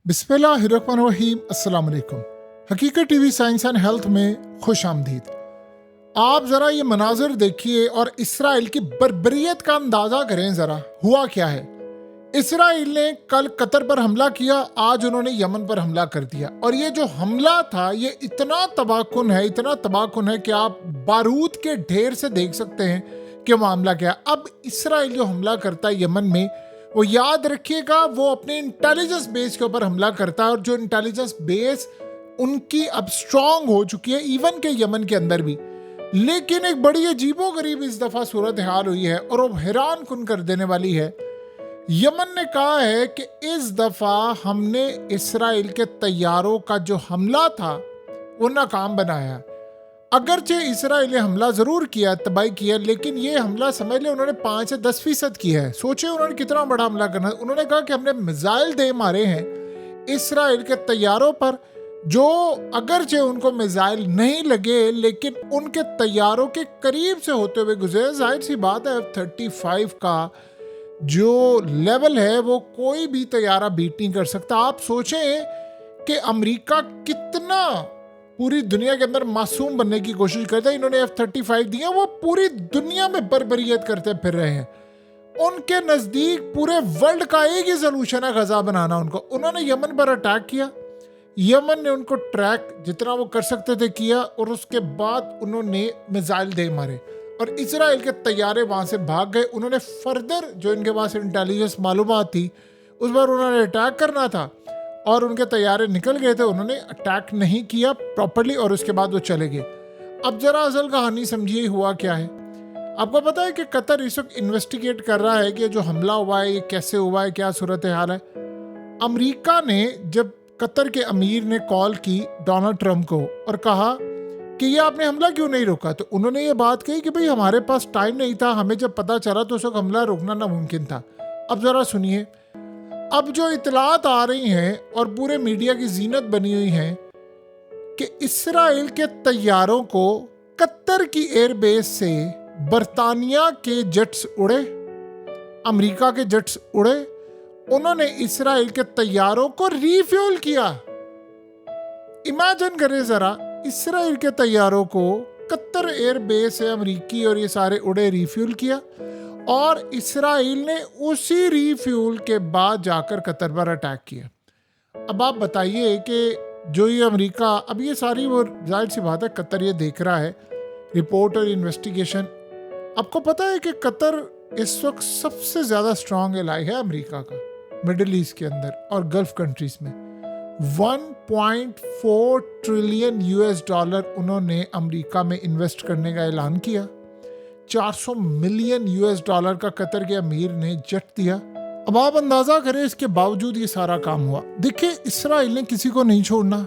बिस्मिल्लाहिर्रहमानिर्रहीम। अस्सलाम वालेकुम। हकीकत टीवी साइंस एंड हेल्थ में खुश आमदीद। आप ज़रा ये मनाजिर देखिए और इसराइल की बर्बरियत का अंदाज़ा करें ज़रा, हुआ क्या है। इसराइल ने कल कतर पर हमला किया, आज उन्होंने यमन पर हमला कर दिया। और ये जो हमला था ये इतना तबाहकुन है, इतना तबाहकुन है कि आप बारूद के ढेर से देख सकते हैं कि मामला क्या है। अब इसराइल जो हमला करता है यमन में, वो याद रखिएगा वो अपने इंटेलिजेंस बेस के ऊपर हमला करता है, और जो इंटेलिजेंस बेस उनकी अब स्ट्रांग हो चुकी है इवन के यमन के अंदर भी। लेकिन एक बड़ी अजीबोगरीब इस दफा सूरत हाल हुई है और वो हैरान कुन कर देने वाली है। यमन ने कहा है कि इस दफा हमने इसराइल के तैयारों का जो हमला था वो नाकाम बनाया। अगरचे इसराइल ने हमला जरूर किया, तबाही किया, लेकिन ये हमला समझ ले उन्होंने 5 से 10% किया है। सोचे उन्होंने कितना बड़ा हमला करना। उन्होंने कहा कि हमने मिसाइल दे मारे हैं इसराइल के तैयारों पर, जो अगरचे उनको मिसाइल नहीं लगे लेकिन उनके तैयारों के करीब से होते हुए गुजरे। जाहिर सी बात है F-35 का जो लेवल है वो कोई भी तैयारा बीट नहीं कर सकता। आप सोचें कि अमेरिका कितना पूरी दुनिया के अंदर मासूम बनने की कोशिश करते हैं। इन्होंने F-35 दिया, वो पूरी दुनिया में बर्बरियत करते फिर रहे हैं। उनके नजदीक पूरे वर्ल्ड का एक ही सोल्यूशन है, गजा बनाना। उन्होंने यमन पर अटैक किया, यमन ने उनको ट्रैक जितना वो कर सकते थे किया, और उसके बाद उन्होंने मिसाइल दे मारे और इसराइल के तैयारे वहां से भाग गए। उन्होंने फर्दर जो इनके पास इंटेलिजेंस मालूमात थी उस पर उन्होंने अटैक करना था और उनके तैयारे निकल गए थे। उन्होंने अटैक नहीं किया प्रॉपर्ली और उसके बाद वो चले गए। अब जरा असल कहानी समझिए हुआ क्या है। आपको पता है कि कतर इस वक्त इन्वेस्टिगेट कर रहा है कि जो हमला हुआ है ये कैसे हुआ है, क्या सूरत हाल है। अमेरिका ने जब कतर के अमीर ने कॉल की डोनाल्ड ट्रंप को और कहा कि ये आपने हमला क्यों नहीं रोका, तो उन्होंने ये बात कही कि भाई हमारे पास टाइम नहीं था, हमें जब पता चला तो उस वक्त हमला रोकना नामुमकिन था। अब जरा सुनिए, अब जो इतलात आ रही हैं और पूरे मीडिया की जीनत बनी हुई है कि इसराइल के तैयारों को कतर की एयरबेस से बरतानिया के जेट्स उड़े, अमेरिका के जेट्स उड़े, उन्होंने इसराइल के तैयारों को रीफ्यूल किया। इमेजिन करें जरा, इसराइल के तैयारों को कतर एयरबेस से अमेरिकी और ये सारे उड़े, रिफ्यूल किया, और इसराइल ने उसी रिफ्यूल के बाद जाकर कतर पर अटैक किया। अब आप बताइए कि जो ये अमेरिका, अब ये सारी वो जाहिर सी बात है कतर ये देख रहा है रिपोर्ट और इन्वेस्टिगेशन। आपको पता है कि कतर इस वक्त सबसे ज़्यादा स्ट्रॉन्ग एलाई है अमेरिका का मिडिल ईस्ट के अंदर और गल्फ कंट्रीज में। 1.4 ट्रिलियन US डॉलर उन्होंने अमेरिका में इन्वेस्ट करने का ऐलान किया। 400 मिलियन US डॉलर का कतर के अमीर ने जेट दिया। अब आप अंदाजा करें इसके बावजूद ये सारा काम हुआ। देखिए, इसराइल ने किसी को नहीं छोड़ना।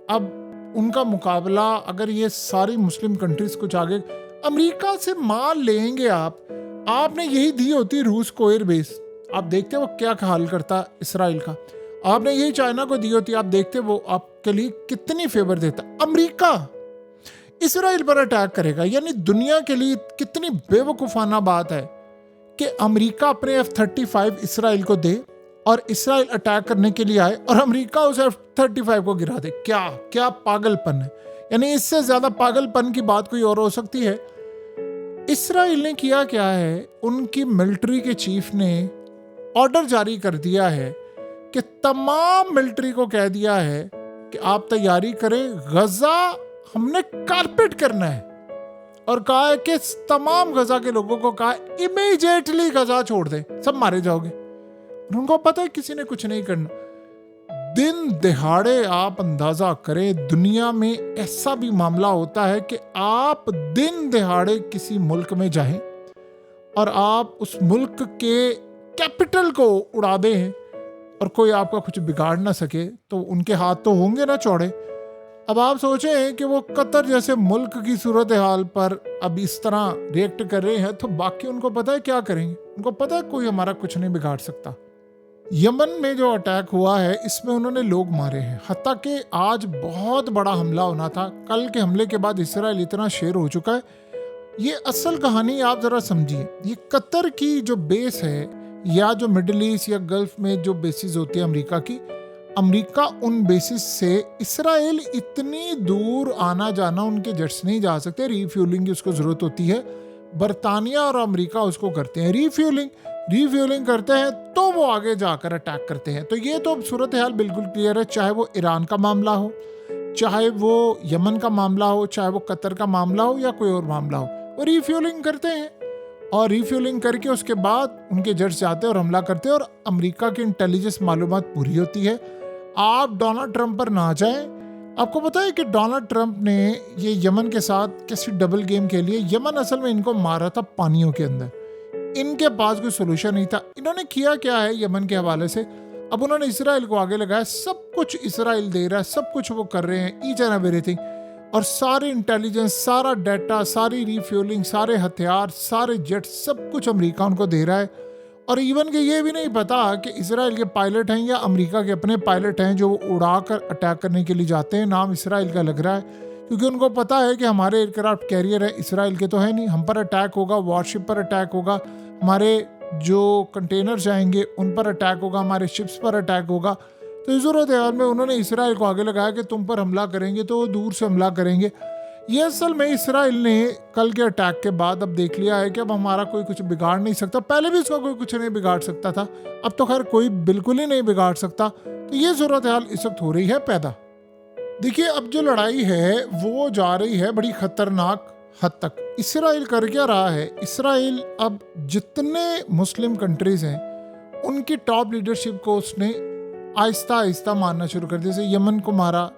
अब उनका मुकाबला, अगर ये सारी मुस्लिम कंट्रीज कुछ आगे, अमेरिका से माल लेंगे आपने यही दी होती रूस को एयरबेस, आप देखते वो क्या हाल करता इसराइल का। आपने यही चाइना को दी होती, आप देखते वो आपके लिए कितनी फेवर देता। अमेरिका इसराइल पर अटैक करेगा, यानी दुनिया के लिए कितनी बेवकूफाना बात है कि अमेरिका अपने F-35 इसराइल को दे और इसराइल अटैक करने के लिए आए और अमेरिका उस F-35 को गिरा दे। क्या क्या पागलपन है। यानी इससे ज्यादा पागलपन की बात कोई और हो सकती है। इसराइल ने किया क्या है, उनकी मिलिट्री के चीफ ने ऑर्डर जारी कर दिया है कि तमाम मिलिट्री को कह दिया है कि आप तैयारी करें, गजा हमने कारपेट करना है, और कहा है कि तमाम गजा के लोगों को कहा इमीडिएटली गजा छोड़ दे, सब मारे जाओगे। उनको पता है किसी ने कुछ नहीं करना। दिन दिहाड़े आप अंदाजा करें, दुनिया में ऐसा भी मामला होता है कि आप दिन दिहाड़े किसी मुल्क में जाएं और आप उस मुल्क के कैपिटल को उड़ा दें और कोई आपका कुछ बिगाड़ ना सके, तो उनके हाथ तो होंगे ना चौड़े। अब आप सोचें कि वो कतर जैसे मुल्क की सूरत हाल पर अब इस तरह रिएक्ट कर रहे हैं, तो बाकी उनको पता है क्या करेंगे। उनको पता है कोई हमारा कुछ नहीं बिगाड़ सकता। यमन में जो अटैक हुआ है इसमें उन्होंने लोग मारे हैं, हत्ता कि आज बहुत बड़ा हमला होना था। कल के हमले के बाद इसराइल इतना शेर हो चुका है। ये असल कहानी आप जरा समझिए। ये कतर की जो बेस है या जो मिडिल ईस्ट या गल्फ में जो बेसिस होती है अमेरिका की, अमेरिका उन बेसिस से इसराइल इतनी दूर आना जाना उनके जट्स नहीं जा सकते, रीफ्यूलिंग की उसको ज़रूरत होती है। बरतानिया और अमेरिका उसको करते हैं रीफ्यूलिंग करते हैं तो वो आगे जाकर अटैक करते हैं। तो ये तो अब सूरत हाल बिल्कुल क्लियर है, चाहे वो ईरान का मामला हो, चाहे वो यमन का मामला हो, चाहे वो कतर का मामला हो या कोई और मामला हो, वो रीफ्यूलिंग करते हैं और रीफ्यूलिंग करके उसके बाद उनके जट्स जाते हैं और हमला करते हैं और अमेरिका की इंटेलिजेंस मालूमात पूरी होती है। आप डोनाल्ड ट्रंप पर ना जाएं। आपको पता है कि डोनाल्ड ट्रंप ने ये यमन के साथ कैसी डबल गेम खेली है। यमन असल में इनको मारा था पानियों के अंदर, इनके पास कोई सोल्यूशन नहीं था। इन्होंने किया क्या है यमन के हवाले से, अब उन्होंने इसराइल को आगे लगाया, सब कुछ इसराइल दे रहा है, सब कुछ वो कर रहे हैं, ईच एंड एवरीथिंग, और सारी इंटेलिजेंस, सारा डाटा, सारी रिफ्यूलिंग, सारे हथियार, सारे जेट, सब कुछ अमेरिका उनको दे रहा है। और इवन के ये भी नहीं पता कि इसराइल के पायलट हैं या अमेरिका के अपने पायलट हैं जो उड़ा कर अटैक करने के लिए जाते हैं। नाम इसराइल का लग रहा है क्योंकि उनको पता है कि हमारे एयरक्राफ्ट कैरियर है, इसराइल के तो है नहीं, हम पर अटैक होगा, वॉरशिप पर अटैक होगा, हमारे जो कंटेनर्स आएंगे उन पर अटैक होगा, हमारे शिप्स पर अटैक होगा। तो इस सूरत हाल में उन्होंने इसराइल को आगे लगाया कि तुम पर हमला करेंगे तो दूर से हमला करेंगे। ये असल में इसराइल ने कल के अटैक के बाद अब देख लिया है कि अब हमारा कोई कुछ बिगाड़ नहीं सकता। पहले भी इसका कोई कुछ नहीं बिगाड़ सकता था, अब तो खैर कोई बिल्कुल ही नहीं बिगाड़ सकता। तो ये सूरत हाल इस वक्त हो रही है पैदा। देखिए अब जो लड़ाई है वो जा रही है बड़ी खतरनाक हद तक। इसराइल कर क्या रहा है, इसराइल अब जितने मुस्लिम कंट्रीज हैं उनकी टॉप लीडरशिप को उसने आहिस्ता आहिस्ता मारना शुरू कर दिया। जैसे यमन को मारा,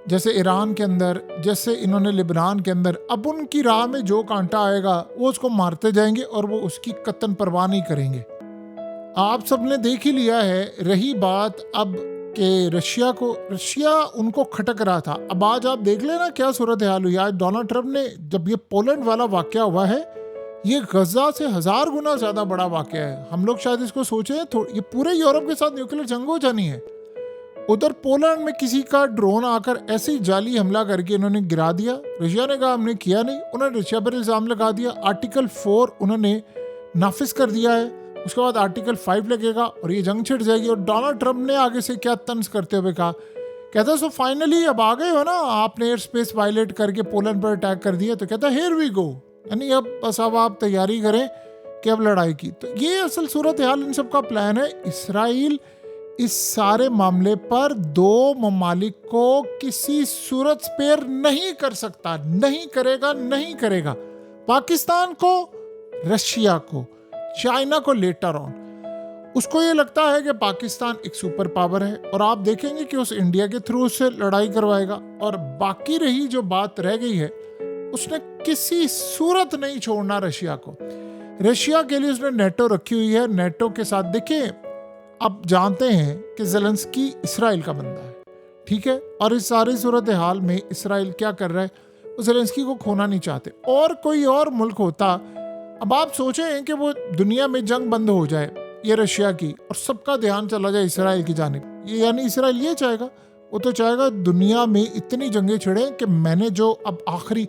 जैसे ईरान के अंदर, जैसे इन्होंने लिबनान के अंदर। अब उनकी राह में जो कांटा आएगा वो उसको मारते जाएंगे और वो उसकी कतन परवाह नहीं करेंगे। आप सबने देख ही लिया है। रही बात अब कि रशिया उनको खटक रहा था। अब आज आप देख लेना क्या सूरत हाल हुई। आज डोनाल्ड ट्रंप ने, जब ये पोलैंड वाला वाकया हुआ है, ये गजा से 1000 गुना ज्यादा बड़ा वाकया है। हम लोग शायद इसको सोचे ये पूरे यूरोप के साथ न्यूक्लियर जंग हो जानी है। उधर पोलैंड में किसी का ड्रोन आकर ऐसे ही जाली हमला करके इन्होंने गिरा दिया। रशिया ने कहा हमने किया नहीं, उन्होंने रशिया पर इल्जाम लगा दिया। आर्टिकल 4 उन्होंने नाफिज कर दिया है, उसके बाद आर्टिकल 5 लगेगा और ये जंग छिड़ जाएगी। और डोनाल्ड ट्रंप ने आगे से क्या तंज करते हुए कहा, कहता सो फाइनली अब आ गए हो ना, आपने एयर स्पेस वायलेट करके पोलैंड पर अटैक कर दिया। तो कहता हियर वी गो, यानी अब बस अब आप तैयारी करें कि अब लड़ाई की। तो ये असल सूरत हाल इन सब का प्लान है। इसराइल इस सारे मामले पर दो ममालिक को किसी सूरत स्पेयर नहीं कर सकता, नहीं करेगा। पाकिस्तान को, रशिया को, चाइना को लेटर ऑन। उसको ये लगता है कि पाकिस्तान एक सुपर पावर है और आप देखेंगे कि उस इंडिया के थ्रू उससे लड़ाई करवाएगा। और बाकी रही जो बात रह गई है, उसने किसी सूरत नहीं छोड़ना रशिया को। रशिया के लिए उसने नेटो रखी हुई है। नेटो के साथ देखिए, अब जानते हैं कि ज़ेलेंस्की इसराइल का बंदा है, ठीक है। और इस सारी सूरत हाल में इसराइल क्या कर रहा है, वो ज़ेलेंस्की को खोना नहीं चाहते। और कोई और मुल्क होता, अब आप सोचें कि वो दुनिया में जंग बंद हो जाए ये रशिया की और सबका ध्यान चला जाए इसराइल की जानिब, ये यानी इसराइल ये चाहेगा, वो तो चाहेगा दुनिया में इतनी जंगें छिड़े कि मैंने जो अब आखिरी,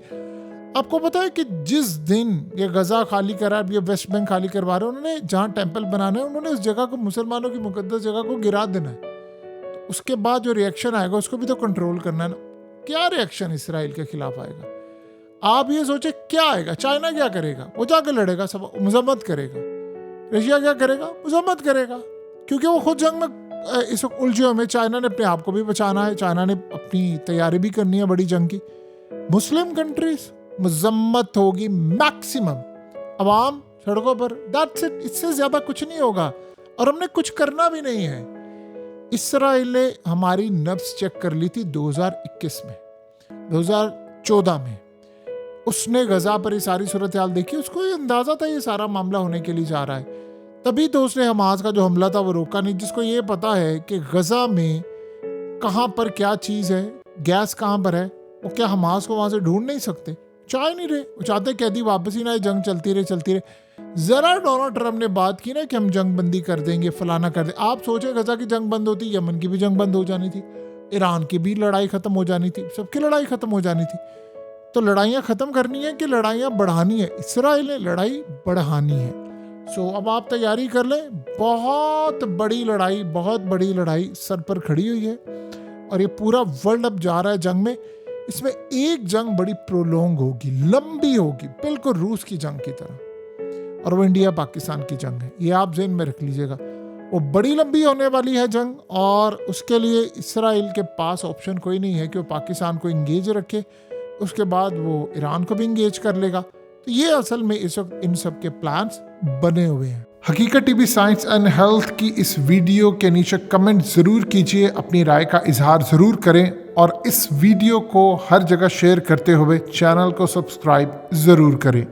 आपको पता है कि जिस दिन ये गजा खाली करा, ये वेस्ट बैंक खाली करवा रहे हैं, उन्होंने जहाँ टेंपल बनाना है उन्होंने उस जगह को, मुसलमानों की मुकद्दस जगह को गिरा देना है। तो उसके बाद जो रिएक्शन आएगा उसको भी तो कंट्रोल करना है ना। क्या रिएक्शन इसराइल के खिलाफ आएगा, आप ये सोचे क्या आएगा। चाइना क्या करेगा, वो जाकर लड़ेगा, सब मजम्मत करेगा। रशिया क्या करेगा, मजम्मत करेगा, क्योंकि वो खुद जंग में इस वक्त उलझे हुए में। चाइना ने अपने आप को भी बचाना है, चाइना ने अपनी तैयारी भी करनी है बड़ी जंग की। मुस्लिम कंट्रीज मजम्मत होगी मैक्सिमम, अवाम सड़कों पर, दैट्स इट, इससे ज्यादा कुछ नहीं होगा और हमने कुछ करना भी नहीं है। इसराइल ने हमारी नब्ज चेक कर ली थी 2021 में, 2014 में। उसने गजा पर ये सारी सूरत हाल देखी, उसको ये अंदाजा था ये सारा मामला होने के लिए जा रहा है। तभी तो उसने हमास का जो हमला था वो रोका नहीं, जिसको ये पता है कि गजा में कहाँ पर क्या चीज़ है, गैस कहाँ पर है, वो क्या हमास को वहाँ से ढूंढ नहीं सकते, चाह नहीं रहे। वो चाहते कैदी वापस ही ना, जंग चलती रहे। जरा डोनाल्ड ट्रंप ने बात की ना कि हम जंग बंदी कर देंगे, फलाना कर दे, आप सोचे गजा की जंग बंद होती, यमन की भी जंग बंद हो जानी थी, ईरान की भी लड़ाई खत्म हो जानी थी, सबकी लड़ाई खत्म हो जानी थी। तो लड़ाइयाँ खत्म करनी है कि लड़ाइयाँ बढ़ानी है, इसराइल ने लड़ाई बढ़ानी है। सो अब आप तैयारी कर लें, बहुत बड़ी लड़ाई सर पर खड़ी हुई है और ये पूरा वर्ल्ड अब जा रहा है जंग में। इसमें एक जंग बड़ी प्रोलोंग होगी, लंबी होगी, बिल्कुल रूस की जंग की तरह, और वो इंडिया पाकिस्तान की जंग है। ये आप ज़हन में रख लीजिएगा, वो बड़ी लंबी होने वाली है जंग, और उसके लिए इसराइल के पास ऑप्शन कोई नहीं है कि वो पाकिस्तान को इंगेज रखे, उसके बाद वो ईरान को भी इंगेज कर लेगा। तो ये असल में इस वक्त इन सब के प्लान्स बने हुए हैं। हकीकत टीवी साइंस एंड हेल्थ की इस वीडियो के नीचे कमेंट ज़रूर कीजिए, अपनी राय का इजहार ज़रूर करें, और इस वीडियो को हर जगह शेयर करते हुए चैनल को सब्सक्राइब ज़रूर करें।